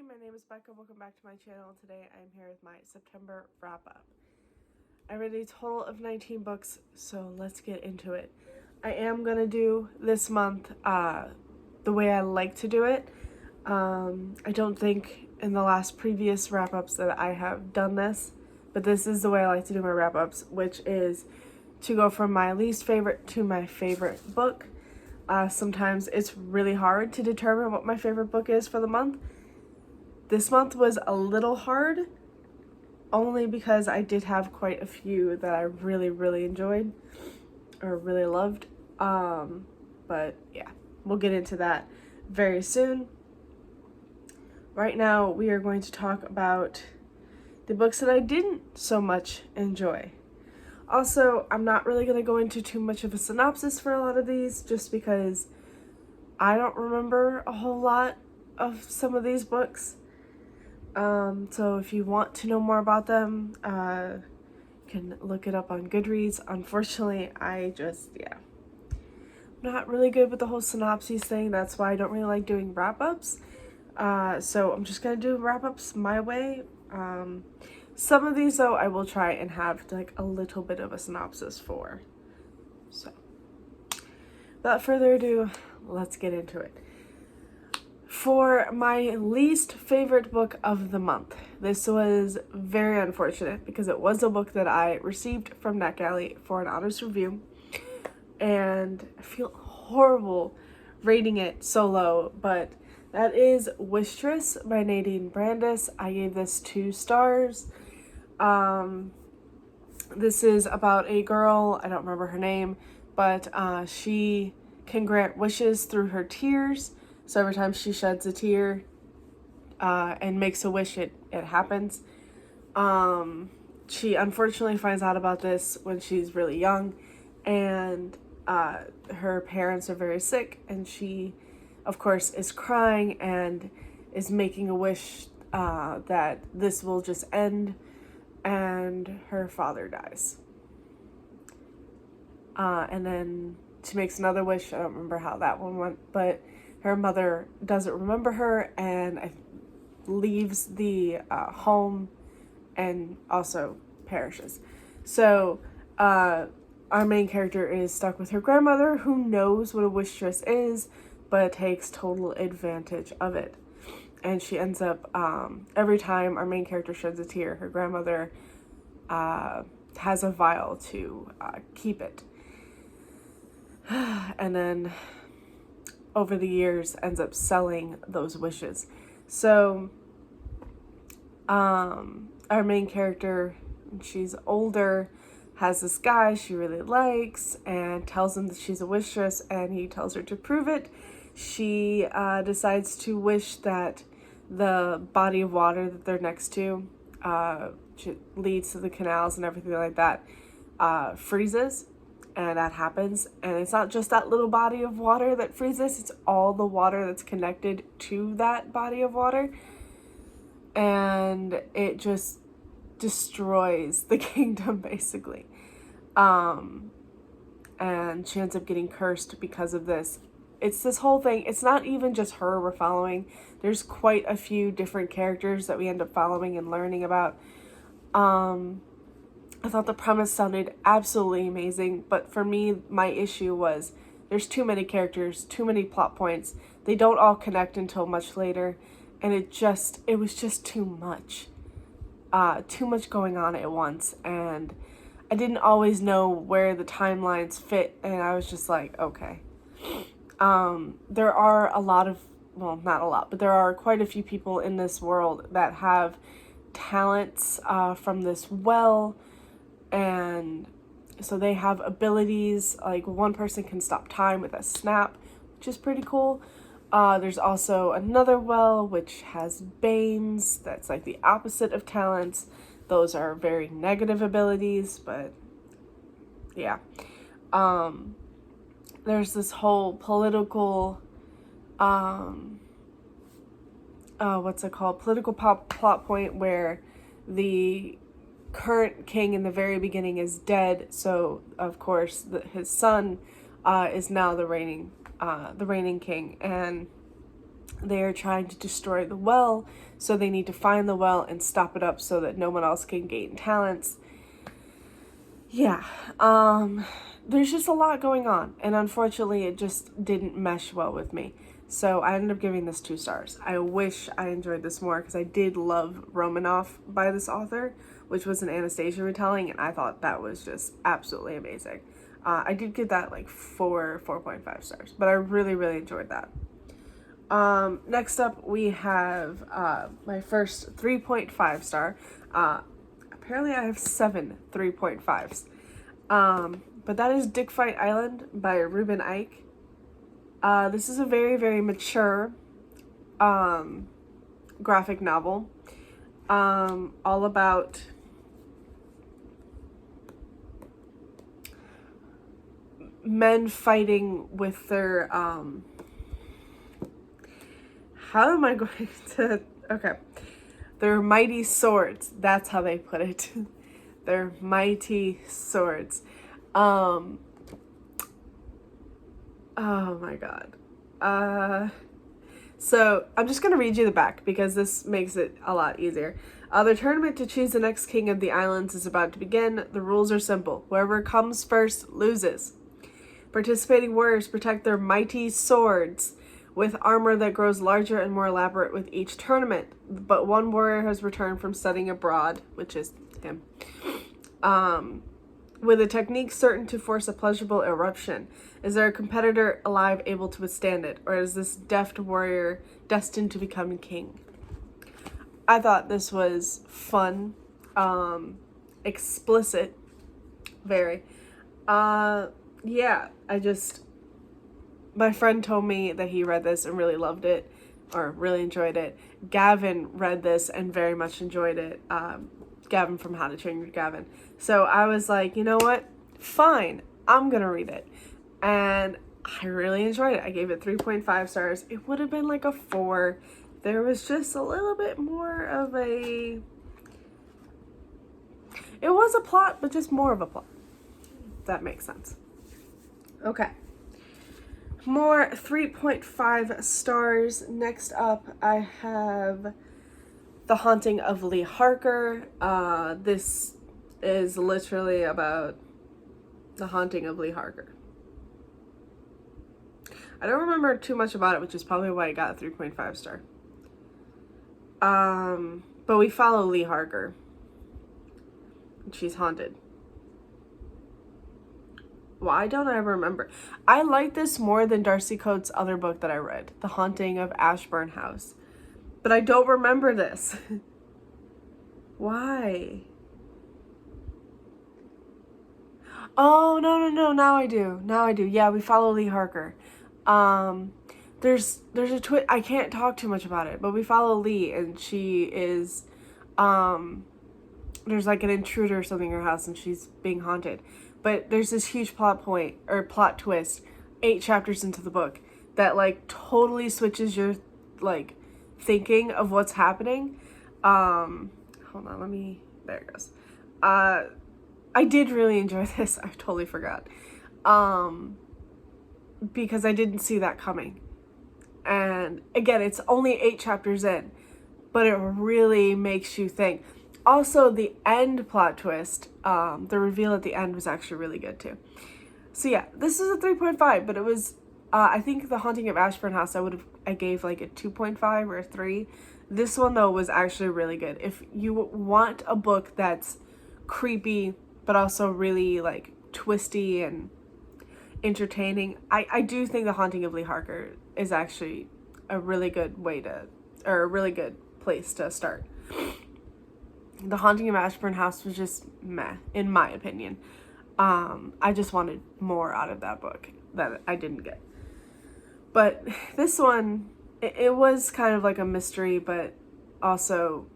my name is Becca. Welcome back to my channel. Today I'm here with my September wrap-up. I read a total of 19 books, so let's get into it. I am going to do this month the way I like to do it. I don't think in the last previous wrap-ups that I have done this, but this is the way I like to do my wrap-ups, which is to go from my least favorite to my favorite book. Sometimes it's really hard to determine what my favorite book is for the month. This month was a little hard, only because I did have quite a few that I really enjoyed or really loved. But yeah, we'll get into that very soon. Right now, we are going to talk about the books that I didn't so much enjoy. Also, I'm not really going to go into too much of a synopsis for a lot of these, just because I don't remember a whole lot of some of these books. So if you want to know more about them, you can look it up on Goodreads. Unfortunately, I'm not really good with the whole synopsis thing. That's why I don't really like doing wrap-ups. So I'm just gonna do wrap-ups my way. Some of these, though, I will try and have like a little bit of a synopsis for. So without further ado, let's get into it. For my least favorite book of the month, this was very unfortunate because it was a book that I received from NetGalley for an honest review, and I feel horrible rating it so low, but that is Wistress by Nadine Brandis. I gave this 2 stars. This is about a girl, I don't remember her name, but she can grant wishes through her tears. So every time she sheds a tear and makes a wish, it happens. She unfortunately finds out about this when she's really young, and her parents are very sick, and she, of course, is crying and is making a wish that this will just end, and her father dies. And then she makes another wish. I don't remember how that one went, but her mother doesn't remember her and leaves the home and also perishes. So our main character is stuck with her grandmother, who knows what a wistress is, but takes total advantage of it. And she ends up, every time our main character sheds a tear, her grandmother has a vial to keep it. And then over the years ends up selling those wishes. So our main character, she's older, has this guy she really likes and tells him that she's a wistress, and he tells her to prove it. She decides to wish that the body of water that they're next to, leads to the canals and everything like that, freezes. And that happens, and it's not just that little body of water that freezes, it's all the water that's connected to that body of water, and it just destroys the kingdom, basically. And she ends up getting cursed because of this. It's this whole thing. It's not even just her we're following. There's quite a few different characters that we end up following and learning about. I thought the premise sounded absolutely amazing, but for me, my issue was there's too many characters, too many plot points. They don't all connect until much later, and it was just too much. Too much going on at once, and I didn't always know where the timelines fit, and I was just like, okay. There are a lot of, well, not a lot, but there are quite a few people in this world that have talents from this well. And so they have abilities, like one person can stop time with a snap, which is pretty cool. There's also another well which has banes, that's like the opposite of talents. Those are very negative abilities, but yeah. There's this whole political political plot point where the current king in the very beginning is dead, so of course his son is now the reigning king, and They are trying to destroy the well, so they need to find the well and stop it up so that no one else can gain talents. Yeah, there's just a lot going on, and unfortunately it just didn't mesh well with me. So I ended up giving this 2 stars. I wish I enjoyed this more because I did love Romanoff by this author, which was an Anastasia retelling, and I thought that was just absolutely amazing. I did give that like 4.5 stars, but I really, really enjoyed that. Next up we have my first 3.5 star. Apparently I have 7 3.5s. But that is Dick Fight Island by Ruben Ike. This is a very, very mature graphic novel. All about men fighting with their how am I going to their mighty swords. That's how they put it. Their mighty swords. Oh my god. So I'm just going to read you the back because this makes it a lot easier. The tournament to choose the next king of the islands is about to begin. The rules are simple. Whoever comes first loses. Participating warriors protect their mighty swords with armor that grows larger and more elaborate with each tournament. But one warrior has returned from studying abroad, which is him, with a technique certain to force a pleasurable eruption. Is there a competitor alive able to withstand it, or is this deft warrior destined to become king? I thought this was fun, explicit, very. Yeah, my friend told me that he read this and really loved it, or really enjoyed it. Gavin read this and very much enjoyed it. Gavin from How to Train Your Gavin. So I was like, you know what? Fine, I'm gonna read it. And I really enjoyed it. I gave it 3.5 stars. It would have been like a 4. There was just a little bit more of a... It was a plot, but just more of a plot. If that makes sense. Okay. More 3.5 stars. Next up, I have The Haunting of Lee Harker. This is literally about The Haunting of Lee Harker. I don't remember too much about it, which is probably why I got a 3.5 star. But we follow Lee Harker. She's haunted. Why don't I remember? I like this more than Darcy Coates' other book that I read, The Haunting of Ashburn House. But I don't remember this. Why? Oh, no, now I do. Yeah, we follow Lee Harker. There's a twist. I can't talk too much about it, but we follow Lee, and she is, there's like an intruder or something in her house, and she's being haunted. But there's this huge plot twist 8 chapters into the book that like totally switches your like thinking of what's happening. Hold on, there it goes. I did really enjoy this. I totally forgot. Because I didn't see that coming. And again, it's only 8 chapters in, but it really makes you think. Also, the end plot twist, the reveal at the end was actually really good too. So yeah, this is a 3.5, but it was, I think The Haunting of Ashburn House, I gave like a 2.5 or a 3. This one though was actually really good. If you want a book that's creepy, but also really like twisty and entertaining, I do think The Haunting of Lee Harker is actually a really good a really good place to start. The Haunting of Ashburn House was just meh, in my opinion. I just wanted more out of that book that I didn't get. But this one, it was kind of like a mystery, but also,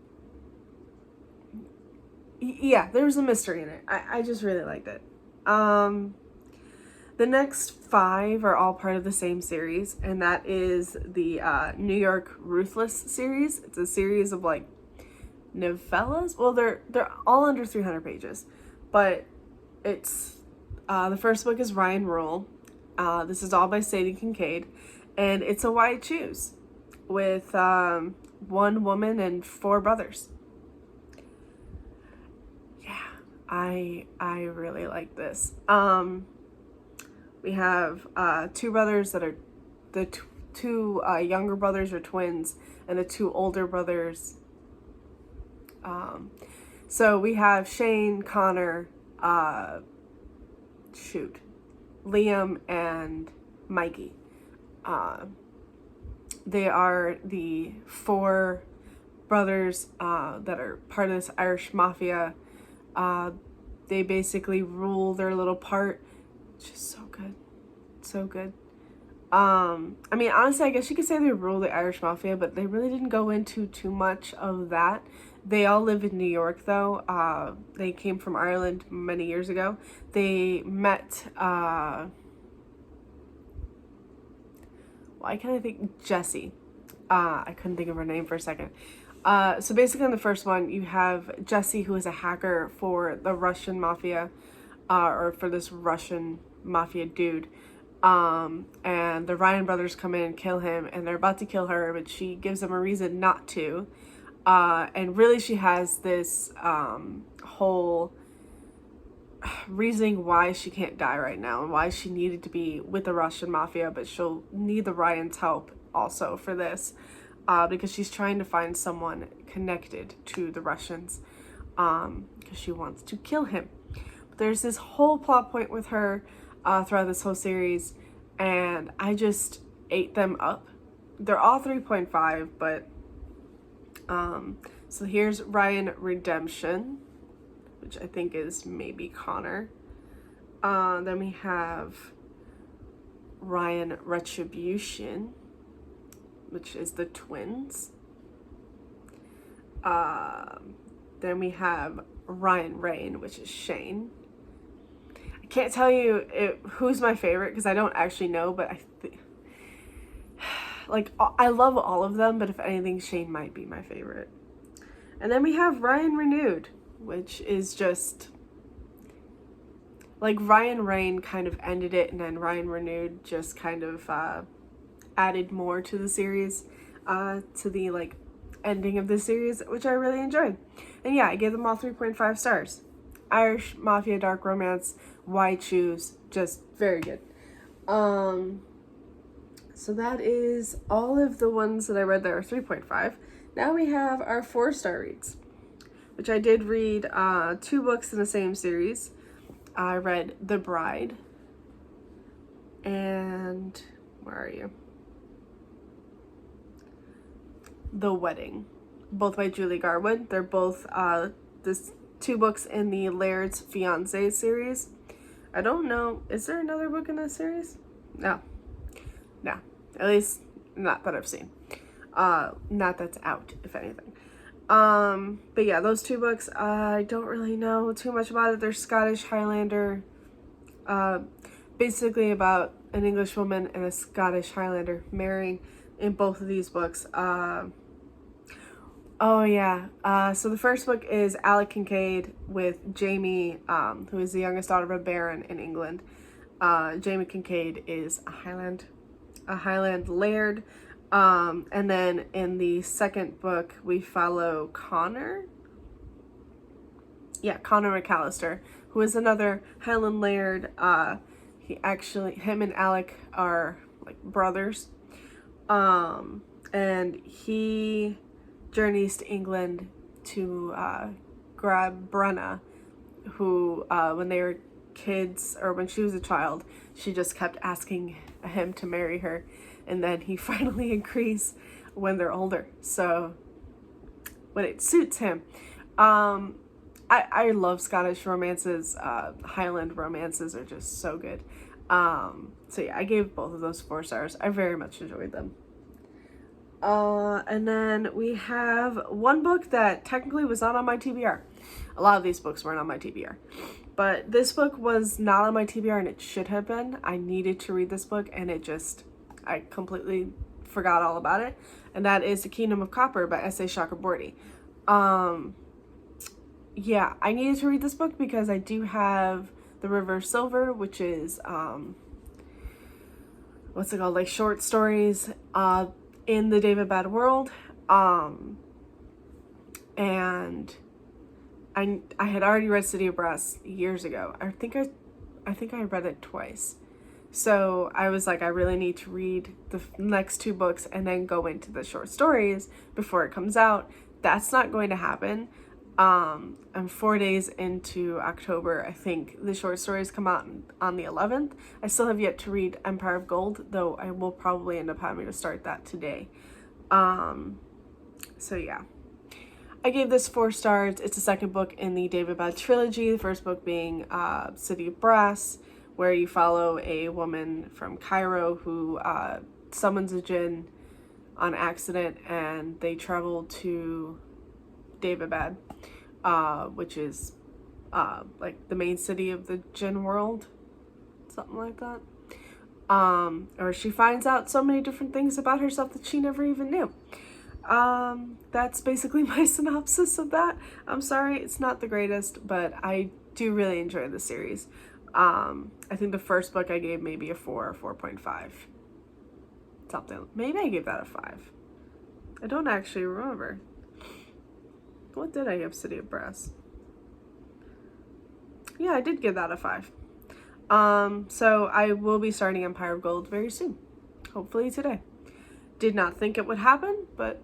yeah, there was a mystery in it. I just really liked it. The next 5 are all part of the same series, and that is the New York Ruthless series. It's a series of like novellas. Well, they're all under 300 pages, but it's the first book is Ryan Rule. This is all by Sadie Kincaid, and it's a why choose. with one woman and 4 brothers. Yeah, I really like this. We have 2 brothers that are the two younger brothers are twins, and the 2 older brothers. So we have Shane, Connor, Liam, and Mikey. They are the 4 brothers that are part of this Irish mafia. They basically rule their little part. It's just so good. So good. I mean, honestly, I guess you could say they rule the Irish mafia, but they really didn't go into too much of that. They all live in New York, though. They came from Ireland many years ago. They met, why can't I think? Jessie. I couldn't think of her name for a second. So basically in the first one, you have Jessie, who is a hacker for the Russian mafia, or for this Russian mafia dude. And the Ryan brothers come in and kill him, and they're about to kill her, but she gives them a reason not to. And really she has this whole reasoning why she can't die right now and why she needed to be with the Russian mafia, but she'll need the Ryan's help also for this, because she's trying to find someone connected to the Russians, because she wants to kill him. But there's this whole plot point with her throughout this whole series, and I just ate them up. They're all 3.5, but so here's Ryan Redemption, which I think is maybe Connor. Then we have Ryan Retribution, which is the twins. Then we have Ryan Rain, which is Shane. I can't tell you who's my favorite because I don't actually know, but I love all of them, but if anything, Shane might be my favorite. And then we have Ryan Renewed, which is just like Ryan Rain kind of ended it, and then Ryan Renewed just kind of added more to the series, to the ending of the series, which I really enjoyed. And yeah, I gave them all 3.5 stars. Irish mafia dark romance, why choose? Just very good. So that is all of the ones that I read that are 3.5. Now we have our 4-star reads, which I did read 2 books in the same series. I read The Bride and where are you? The Wedding, both by Julie Garwood. They're both this 2 books in the Laird's Fiancé series. I don't know, is there another book in this series? No, at least not that I've seen. Not that's out, if anything. But yeah, those 2 books, I don't really know too much about it. They're Scottish Highlander, basically about an English woman and a Scottish Highlander marrying in both of these books. So the first book is Alec Kincaid with Jamie, who is the youngest daughter of a baron in England. Jamie Kincaid is a Highland laird. And then in the second book, we follow Connor McAllister, who is another Highland laird. Him and Alec are brothers. And he journeys to England to grab Brenna, who when they were kids, or when she was a child, she just kept asking him to marry her, and then he finally agrees when they're older, so when it suits him. I love Scottish romances. Highland romances are just so good. So yeah, I gave both of those 4 stars. I very much enjoyed them. And then we have one book that technically was not on my TBR. A lot of these books weren't on my TBR, but this book was not on my TBR, and it should have been. I needed to read this book, and I completely forgot all about it. And that is The Kingdom of Copper by S.A. Chakraborty. Yeah, I needed to read this book because I do have The River of Silver, which is, what's it called? Short stories. in the David Bad world. And I had already read City of Brass years ago. I think I read it twice. So I was like, I really need to read the next 2 books and then go into the short stories before it comes out. That's not going to happen. I'm 4 days into October. I think the short stories come out on the 11th. I still have yet to read Empire of Gold, though I will probably end up having to start that today. So yeah. I gave this 4 stars. It's the second book in the David Bad trilogy. The first book being City of Brass, where you follow a woman from Cairo who summons a djinn on accident, and they travel to David Bad, which is like the main city of the djinn world, something like that. Or she finds out so many different things about herself that she never even knew. That's basically my synopsis of that. I'm sorry, it's not the greatest, but I do really enjoy the series. I think the first book I gave maybe a 4 or 4.5. Something. Maybe I gave that a 5. I don't actually remember. What did I give City of Brass? Yeah, I did give that a 5. So I will be starting Empire of Gold very soon. Hopefully today. Did not think it would happen, but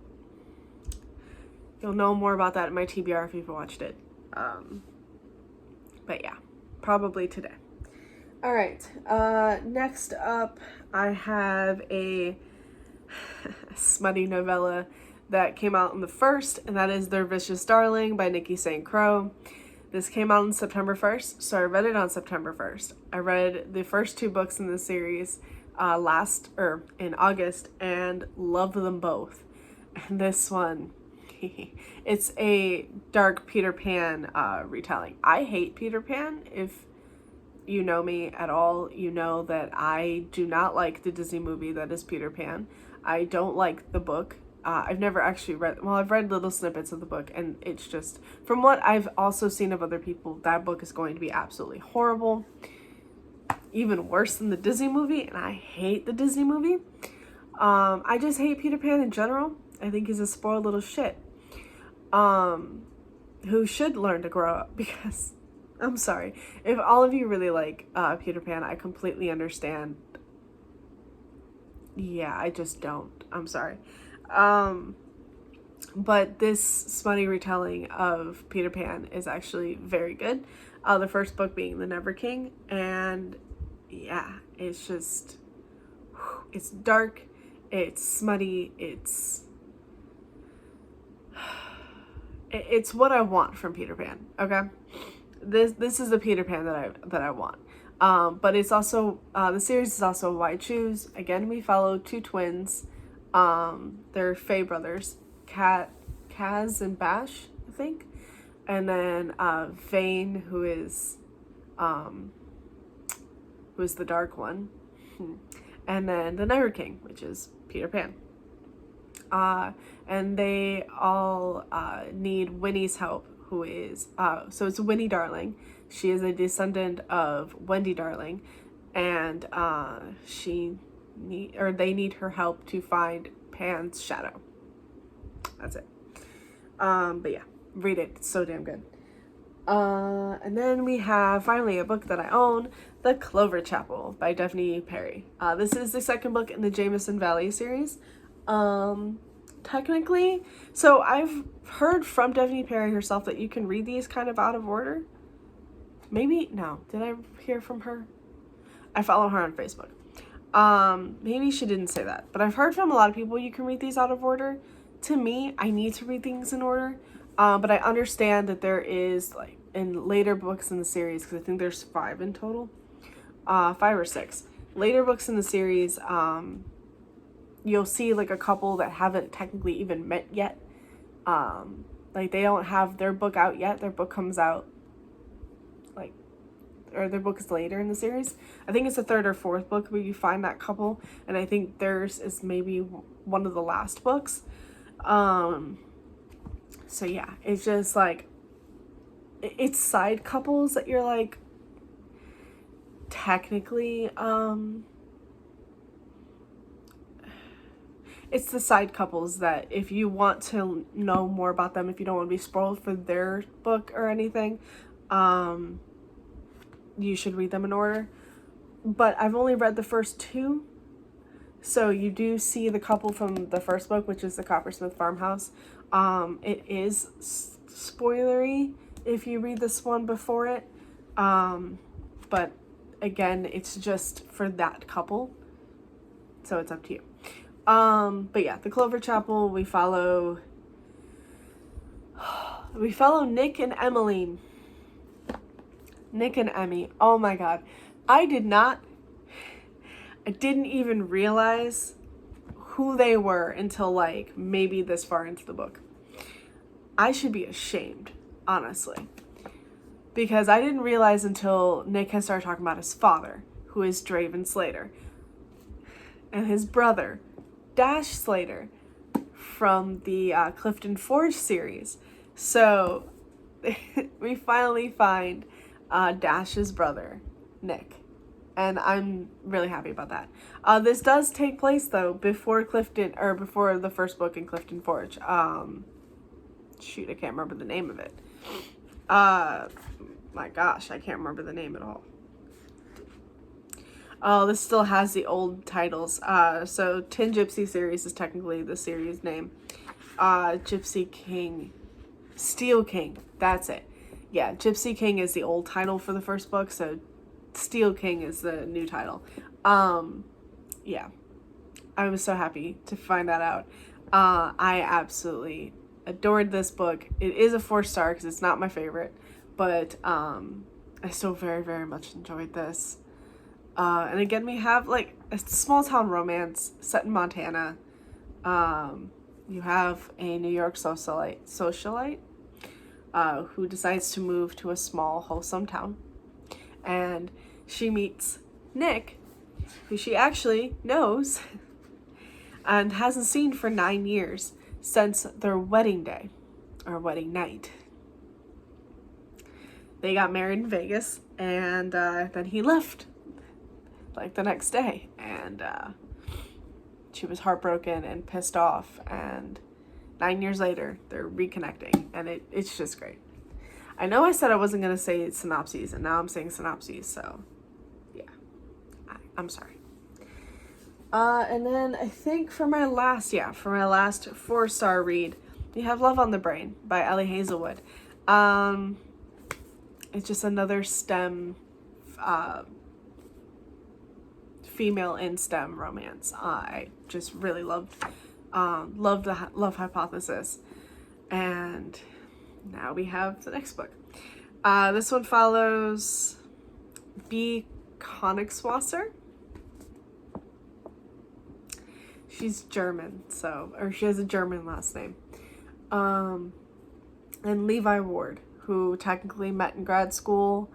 you'll know more about that in my TBR if you've watched it. But yeah, probably today. All right, next up, I have a smutty novella that came out on the 1st, and that is Their Vicious Darling by Nikki St. Crow. This came out on September 1st, so I read it on September 1st. I read the first 2 books in the series in August, and loved them both. And this one, it's a dark Peter Pan retelling. I hate Peter Pan. If you know me at all, you know that I do not like the Disney movie that is Peter Pan. I don't like the book. I've never actually read, well, I've read little snippets of the book, and it's just, from what I've also seen of other people, that book is going to be absolutely horrible. Even worse than the Disney movie, and I hate the Disney movie. I just hate Peter Pan in general. I think he's a spoiled little shit. Who should learn to grow up, because, I'm sorry, if all of you really like Peter Pan, I completely understand. Yeah, I just don't. I'm sorry. But this smutty retelling of Peter Pan is actually very good. The first book being The Never King, and yeah, it's just, it's dark, it's smutty, it's what I want from Peter Pan. Okay, this is the Peter Pan that I want. But it's also the series is also White Shoes. Again, we follow 2 twins. They're Faye brothers, Kaz and Bash, I think, and then Vane, who is the dark one, and then the Never King, which is Peter Pan. And they all need Winnie's help, who is so it's Winnie Darling. She is a descendant of Wendy Darling, and they need her help to find Pan's shadow. That's it. But yeah, read it. It's so damn good. And then we have finally a book that I own, The Clover Chapel by Daphne Perry. This is the second book in the Jameson Valley series. Technically, so I've heard from Daphne Perry herself that you can read these kind of out of order. Maybe, no, did I hear from her? I follow her on Facebook. Maybe she didn't say that, but I've heard from a lot of people you can read these out of order. To me, I need to read things in order, but I understand that there is, like, in later books in the series, because I think there's 5 in total, 5 or 6. Later books in the series, you'll see, like, a couple that haven't technically even met yet. Like, they don't have their book out yet. Their book comes out, like, or their book is later in the series. I think it's the 3rd or 4th book where you find that couple, and I think theirs is maybe one of the last books. So yeah, it's just like, it's side couples that you're like, technically, it's the side couples that if you want to know more about them, if you don't want to be spoiled for their book or anything, you should read them in order. But I've only read the first 2, so you do see the couple from the first book, which is the Coppersmith Farmhouse. It is spoilery if you read this one before it, but again, it's just for that couple, so it's up to you. But yeah, the Clover Chapel, we follow Nick and Emmeline. Nick and Emmy. Oh my god. I didn't even realize who they were until like maybe this far into the book. I should be ashamed, honestly. Because I didn't realize until Nick had started talking about his father, who is Draven Slater, and his brother, Dash Slater, from the Clifton Forge series. So we finally find Dash's brother, Nick. And I'm really happy about that. This does take place, though, before the first book in Clifton Forge. Shoot, I can't remember the name of it. My gosh, I can't remember the name at all. Oh, this still has the old titles. So Tin Gypsy series is technically the series name. Gypsy King, Steel King, that's it. Yeah, Gypsy King is the old title for the first book, so Steel King is the new title. Yeah, I was so happy to find that out. I absolutely adored this book. It is a 4-star because it's not my favorite, but I still very, very much enjoyed this. And again, we have like a small town romance set in Montana. You have a New York socialite who decides to move to a small, wholesome town. And she meets Nick, who she actually knows and hasn't seen for 9 years since their wedding day, or wedding night. They got married in Vegas, and then he left like the next day, and she was heartbroken and pissed off, and 9 years later they're reconnecting, and it's just great. I know I said I wasn't going to say synopses, and now I'm saying synopses, so yeah, I'm sorry. And then I think for my last 4-star read, we have Love on the Brain by Ellie Hazelwood. It's just another STEM, female in STEM romance. I just really loved the love hypothesis. And now we have the next book. This one follows B. Konigswasser. She's German, or she has a German last name. And Levi Ward, who technically met in grad school.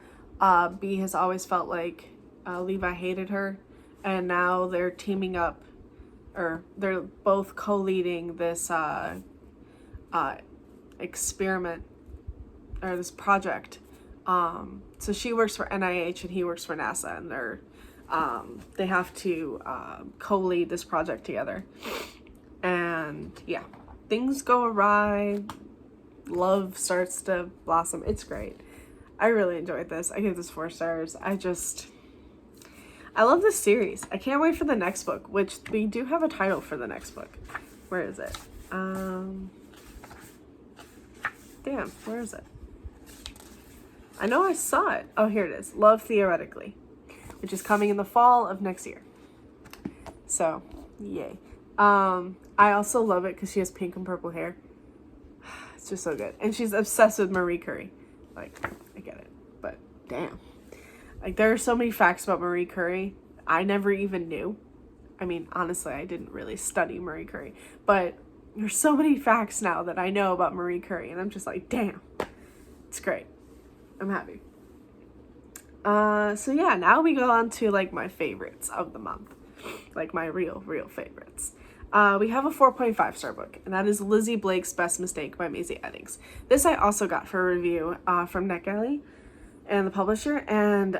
B has always felt like Levi hated her, and now they're teaming up, or they're both co-leading this experiment, or this project. So she works for NIH and he works for NASA, and they have to co-lead this project together. And yeah, things go awry. Love starts to blossom. It's great. I really enjoyed this. I give this 4 stars. I love this series. I can't wait for the next book, which we do have a title for the next book. Where is it? Damn, where is it? I know I saw it. Oh, here it is. Love Theoretically, which is coming in the fall of next year. So, yay. I also love it because she has pink and purple hair. It's just so good. And she's obsessed with Marie Curie. Like, I get it. But, damn. Like, there are so many facts about Marie Curie I never even knew. I mean, honestly, I didn't really study Marie Curie. But there's so many facts now that I know about Marie Curie. And I'm just like, damn. It's great. I'm happy. So yeah, now we go on to like my favorites of the month. Like my real favorites. We have a 4.5 star book, and that is Lizzie Blake's Best Mistake by Maisie Eddings. This I also got for review from NetGalley and the publisher, and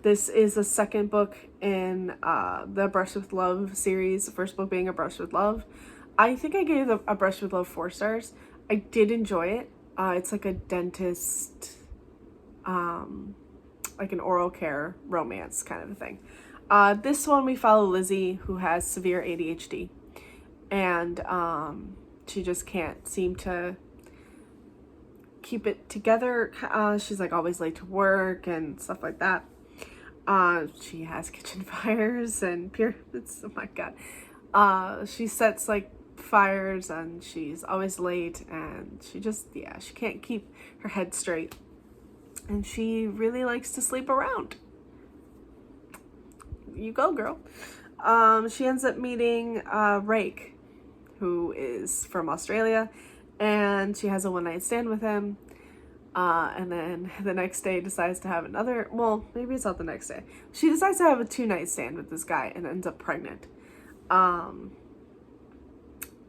This is the second book in the Brush with Love series, the first book being A Brush with Love. I think I gave A Brush with Love 4 stars. I did enjoy it. It's like a dentist, like an oral care romance kind of a thing. This one we follow Lizzie, who has severe ADHD, and she just can't seem to keep it together. She's like always late to work and stuff like that. She has kitchen fires and oh my god. She sets like fires and she's always late, and she can't keep her head straight, and she really likes to sleep around. You go, girl. She ends up meeting Rake, who is from Australia, and she has a one-night stand with him. And then the next day decides to have another, well, maybe it's not the next day. She decides to have a 2-night stand with this guy and ends up pregnant.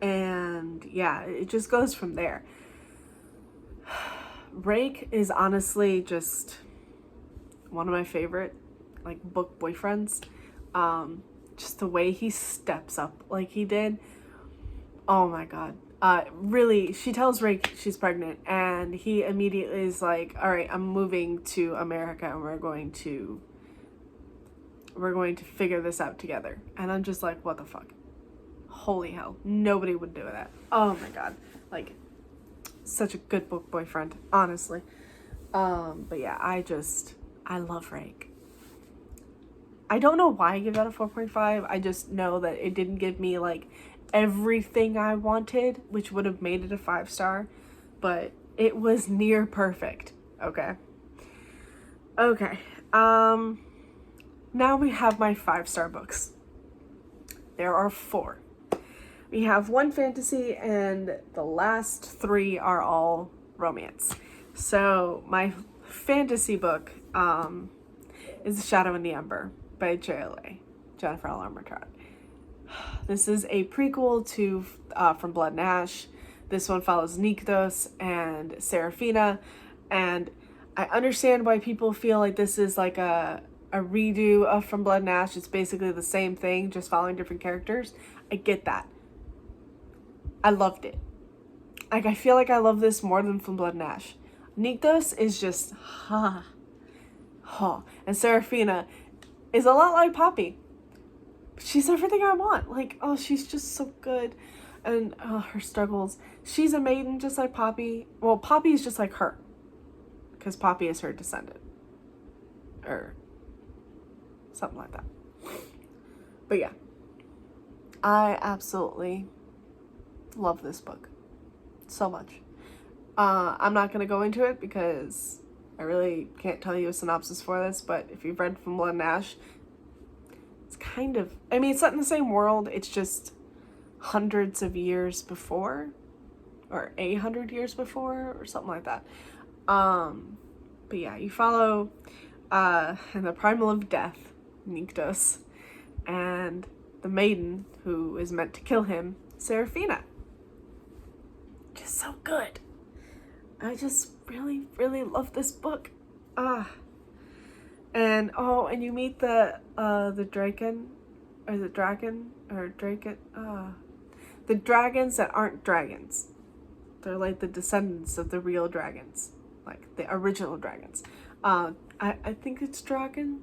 And yeah, it just goes from there. Rake is honestly just one of my favorite, like, book boyfriends. Just the way he steps up like he did. Oh my god. Really, she tells Rake she's pregnant, and he immediately is like, all right, I'm moving to America, and we're going to figure this out together. And I'm just like, what the fuck? Holy hell. Nobody would do that. Oh my god. Like, such a good book boyfriend, honestly. But yeah, I love Rake. I don't know why I give that a 4.5. I just know that it didn't give me, like, everything I wanted, which would have made it a 5-star, but it was near perfect. Okay. Now we have my 5-star books. There are 4. We have 1 fantasy, and the last 3 are all romance. So my fantasy book is The Shadow and the Ember by JLA, Jennifer L. Armentrout. This is a prequel to From Blood and Ash. This one follows Nyktos and Seraphina, and I understand why people feel like this is like a redo of From Blood and Ash. It's basically the same thing, just following different characters. I get that. I loved it. Like, I feel like I love this more than From Blood and Ash. Nyktos is just, and Seraphina is a lot like Poppy. She's everything I want. Like, oh, she's just so good. And her struggles. She's a maiden just like Poppy. Well, Poppy is just like her, because Poppy is her descendant. Or something like that. But yeah. I absolutely love this book. So much. I'm not going to go into it because I really can't tell you a synopsis for this, but if you've read From Blood and Ash, it's kind of, I mean, it's not in the same world, it's just hundreds of years before, or 800 years before, or something like that. But yeah, you follow in the primal of death, Nyktos, and the maiden who is meant to kill him, Seraphina. Just so good. I just really, really love this book. And you meet the dragon, or the dragon, or dragon, the dragons that aren't dragons. They're like the descendants of the real dragons, like the original dragons. I think it's dragon.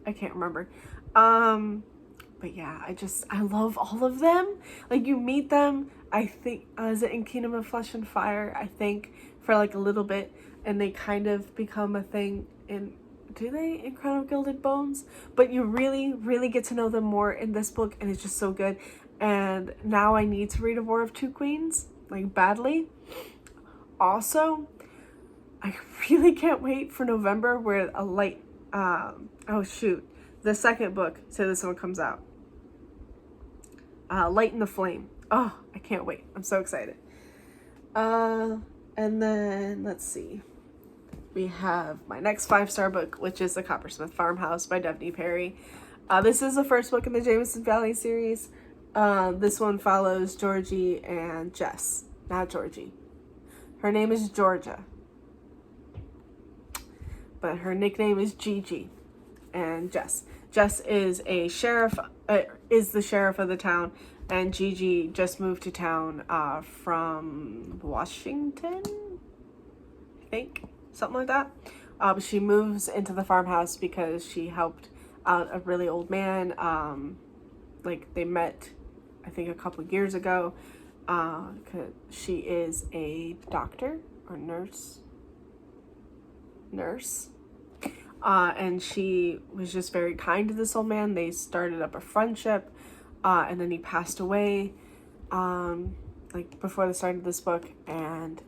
I can't remember. But yeah, I love all of them. Like, you meet them, I think, is it in Kingdom of Flesh and Fire? I think, for like a little bit, and they kind of become a thing in Crown of Gilded Bones? But you really, really get to know them more in this book, and it's just so good. And now I need to read A War of Two Queens, like, badly. Also, I really can't wait for November, where the second book to this one comes out. Light in the Flame. Oh, I can't wait. I'm so excited. And then, let's see. We have my next 5-star book, which is The Coppersmith Farmhouse by Daphne Perry. This is the first book in the Jameson Valley series. This one follows Georgie and Jess. Not Georgie. Her name is Georgia. but her nickname is Gigi. And Jess is a sheriff, is the sheriff of the town, and Gigi just moved to town from Washington, I think, something like that. She moves into the farmhouse because she helped out a really old man. Like they met, I think, a couple years ago. 'Cause she is a doctor or nurse. And she was just very kind to this old man. They started up a friendship, and then he passed away, like before the start of this book, and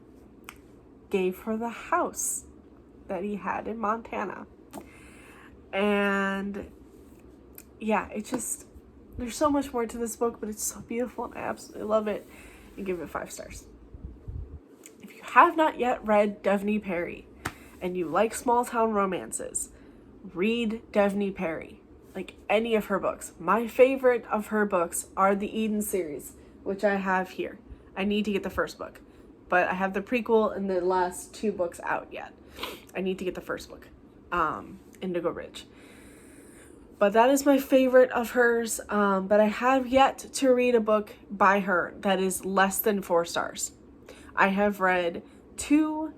gave her the house that he had in Montana. And yeah, it just, there's so much more to this book, but it's so beautiful and I absolutely love it. And give it 5 stars. If you have not yet read Devney Perry and you like small town romances, read Devney Perry, like any of her books. My favorite of her books are the Eden series, which I have here. I need to get the first book, but I have the prequel and the last 2 books out yet. I need to get the first book, Indigo Ridge. But that is my favorite of hers. But I have yet to read a book by her that is less than 4 stars. I have read 2,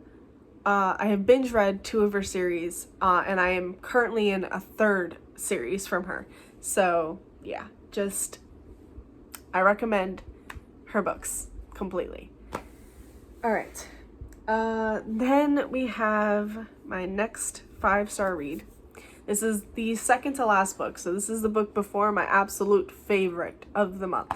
I have binge read 2 of her series, and I am currently in a 3rd series from her. So yeah, just, I recommend her books completely. All right. Then we have my next 5-star read. This is the second to last book, so this is the book before my absolute favorite of the month.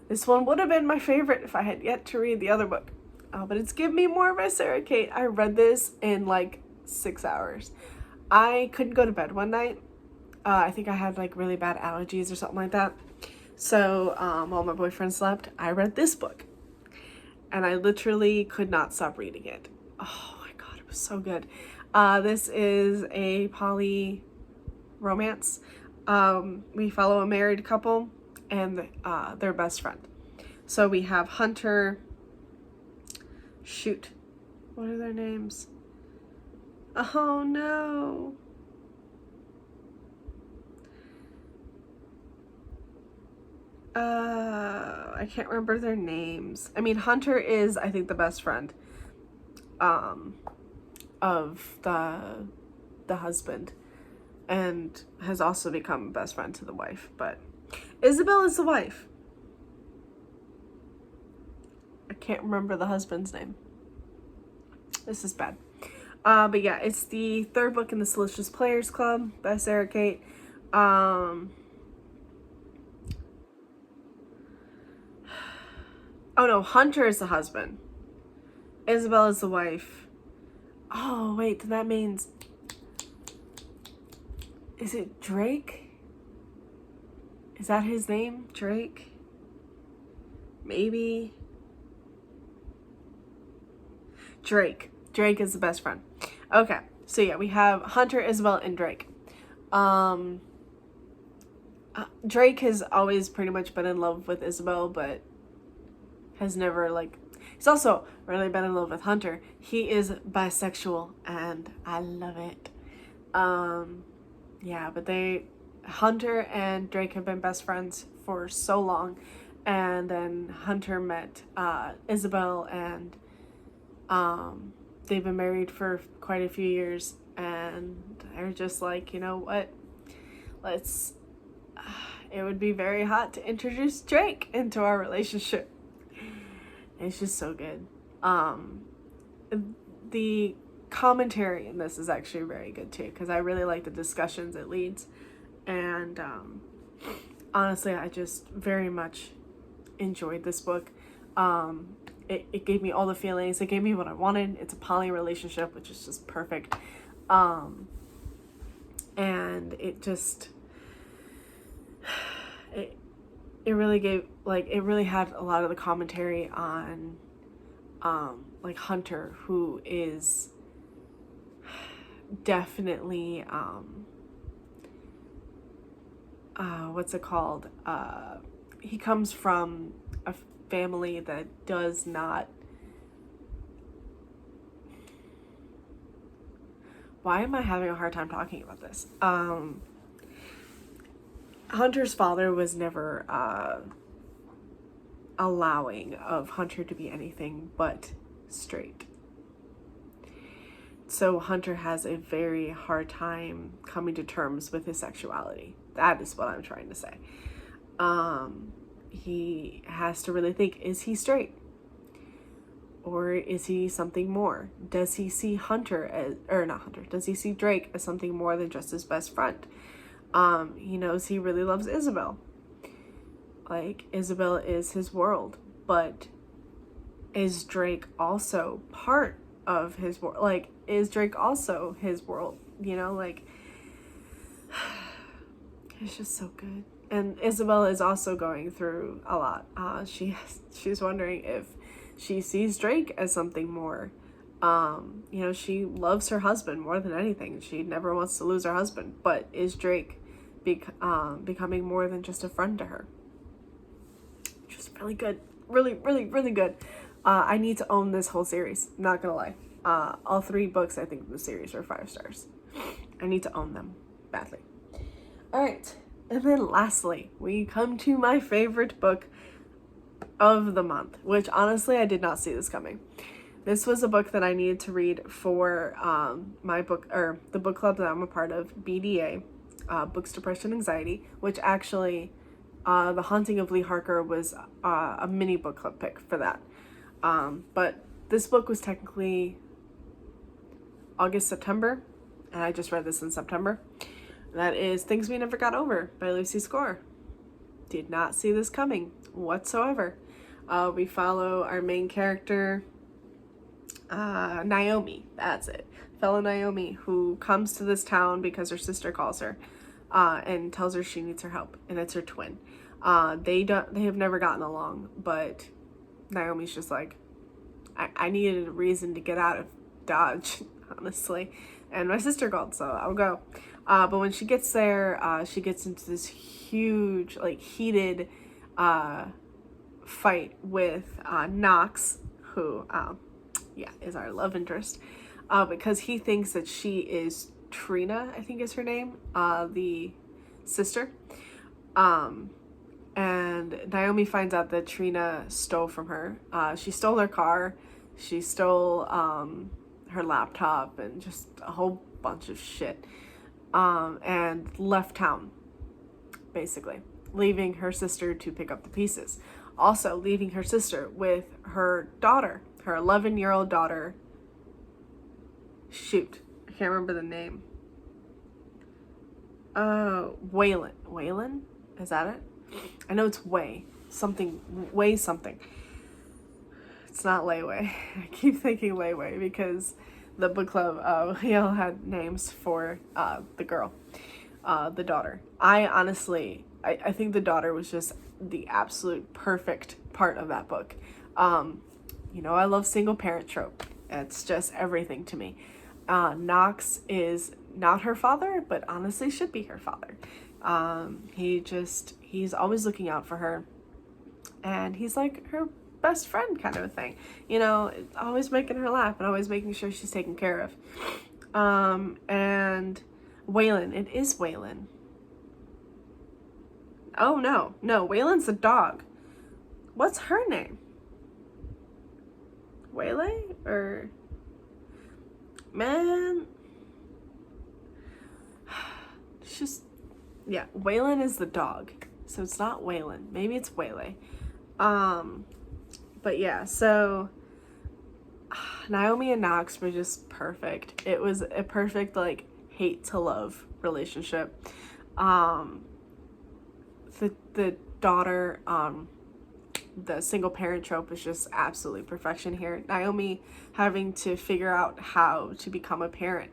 This one would have been my favorite if I had yet to read the other book, but it's Give Me More by Sarah Kate. I read this in like 6 hours. I couldn't go to bed one night. I think I had like really bad allergies or something like that. So while my boyfriend slept, I read this book, and I literally could not stop reading it. Oh my god, it was so good. This is a poly romance. We follow a married couple and their best friend. So we have Hunter. Shoot, what are their names? Oh no. I can't remember their names. I mean, Hunter is, I think, the best friend of the husband, and has also become a best friend to the wife. But Isabel is the wife. I can't remember the husband's name. This is bad. But yeah, it's the 3rd book in the Salacious Players Club by Sarah Kate. Oh no, Hunter is the husband. Isabel is the wife. Oh wait, then that means, is it Drake? Is that his name? Drake? Maybe. Drake is the best friend. Okay, so yeah, we have Hunter, Isabel, and Drake. Drake has always pretty much been in love with Isabel, but has never, like, he's also really been in love with Hunter. He is bisexual, and I love it. Yeah, but Hunter and Drake have been best friends for so long, and then Hunter met Isabel, and they've been married for quite a few years, and they're just like, you know what, it would be very hot to introduce Drake into our relationship. It's just so good. The commentary in this is actually very good too, because I really like the discussions it leads, and honestly, I just very much enjoyed this book. It gave me all the feelings. It gave me what I wanted. It's a poly relationship, which is just perfect. And it just, it really gave, like, it really had a lot of the commentary on, like, Hunter, who is definitely, what's it called? He comes from a family that does not, why am I having a hard time talking about this? Hunter's father was never allowing of Hunter to be anything but straight. So Hunter has a very hard time coming to terms with his sexuality. That is what I'm trying to say. He has to really think, is he straight? Or is he something more? Does he see does he see Drake as something more than just his best friend? He knows he really loves Isabel. Like, Isabel is his world, but is Drake also part of his world? Like, is Drake also his world? You know, like, it's just so good. And Isabel is also going through a lot. She's wondering if she sees Drake as something more. You know, she loves her husband more than anything. She never wants to lose her husband. But is Drake becoming more than just a friend to her? Just really good. Really, really, really good. I need to own this whole series. Not gonna lie. All 3 books, I think, in the series are 5 stars. I need to own them badly. Alright. And then lastly, we come to my favorite book of the month, which honestly, I did not see this coming. This was a book that I needed to read for my book, or the book club that I'm a part of, BDA, Books, Depression, Anxiety, which actually, The Haunting of Lee Harker was a mini book club pick for that. But this book was technically August, September, and I just read this in September. That is Things We Never Got Over by Lucy Score. Did not see this coming whatsoever. We follow our main character, Naomi. That's it. Fellow Naomi, who comes to this town because her sister calls her and tells her she needs her help, and it's her twin. They have never gotten along, but Naomi's just like, I needed a reason to get out of Dodge, honestly, and my sister called, so I'll go. But when she gets there, she gets into this huge, like, heated fight with Knox, who, is our love interest, because he thinks that she is Trina, I think is her name, the sister. And Naomi finds out that Trina stole from her. She stole her car, she stole her laptop, and just a whole bunch of shit. And left town, basically, leaving her sister to pick up the pieces. Also leaving her sister with her daughter, her 11-year-old daughter. Shoot, I can't remember the name. Waylon. Waylon? Is that it? I know it's Way something. It's not Layway. I keep thinking Layway because the book club, we all had names for the girl, the daughter. I think the daughter was just the absolute perfect part of that book. You know, I love single parent trope. It's just everything to me. Knox is not her father, but honestly should be her father. He's always looking out for her, and he's like her best friend kind of a thing, you know, always making her laugh and always making sure she's taken care of. And Waylon, it is Waylon. Oh no, Waylon's the dog. What's her name? Waylay? Or man, it's just, yeah, Waylon is the dog, so it's not Waylon, maybe it's Waylay. But yeah, so Naomi and Knox were just perfect. It was a perfect, like, hate to love relationship. The daughter, the single parent trope is just absolute perfection here. Naomi having to figure out how to become a parent.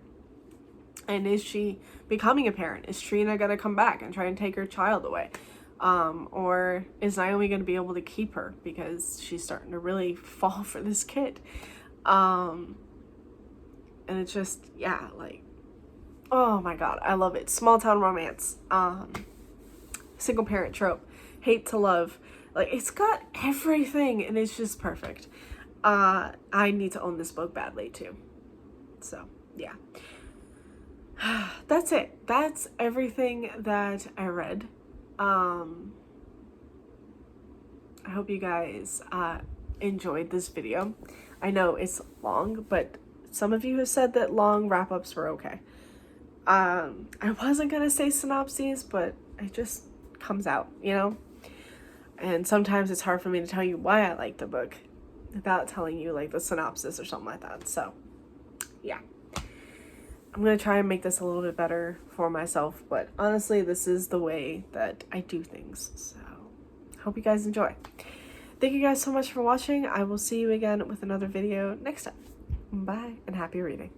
And is she becoming a parent? Is Trina gonna come back and try and take her child away? Or is Naomi going to be able to keep her because she's starting to really fall for this kid? And it's just, yeah, like, oh my god, I love it. Small town romance, single parent trope, hate to love, like, it's got everything and it's just perfect. I need to own this book badly too. So, yeah. That's it. That's everything that I read. I hope you guys enjoyed this video. I know it's long, but some of you have said that long wrap-ups were okay. I wasn't gonna say synopses, but it just comes out, you know? And sometimes it's hard for me to tell you why I like the book without telling you like the synopsis or something like that. So yeah, I'm gonna try and make this a little bit better for myself, but honestly this is the way that I do things. So hope you guys enjoy. Thank you guys so much for watching. I will see you again with another video next time. Bye and happy reading.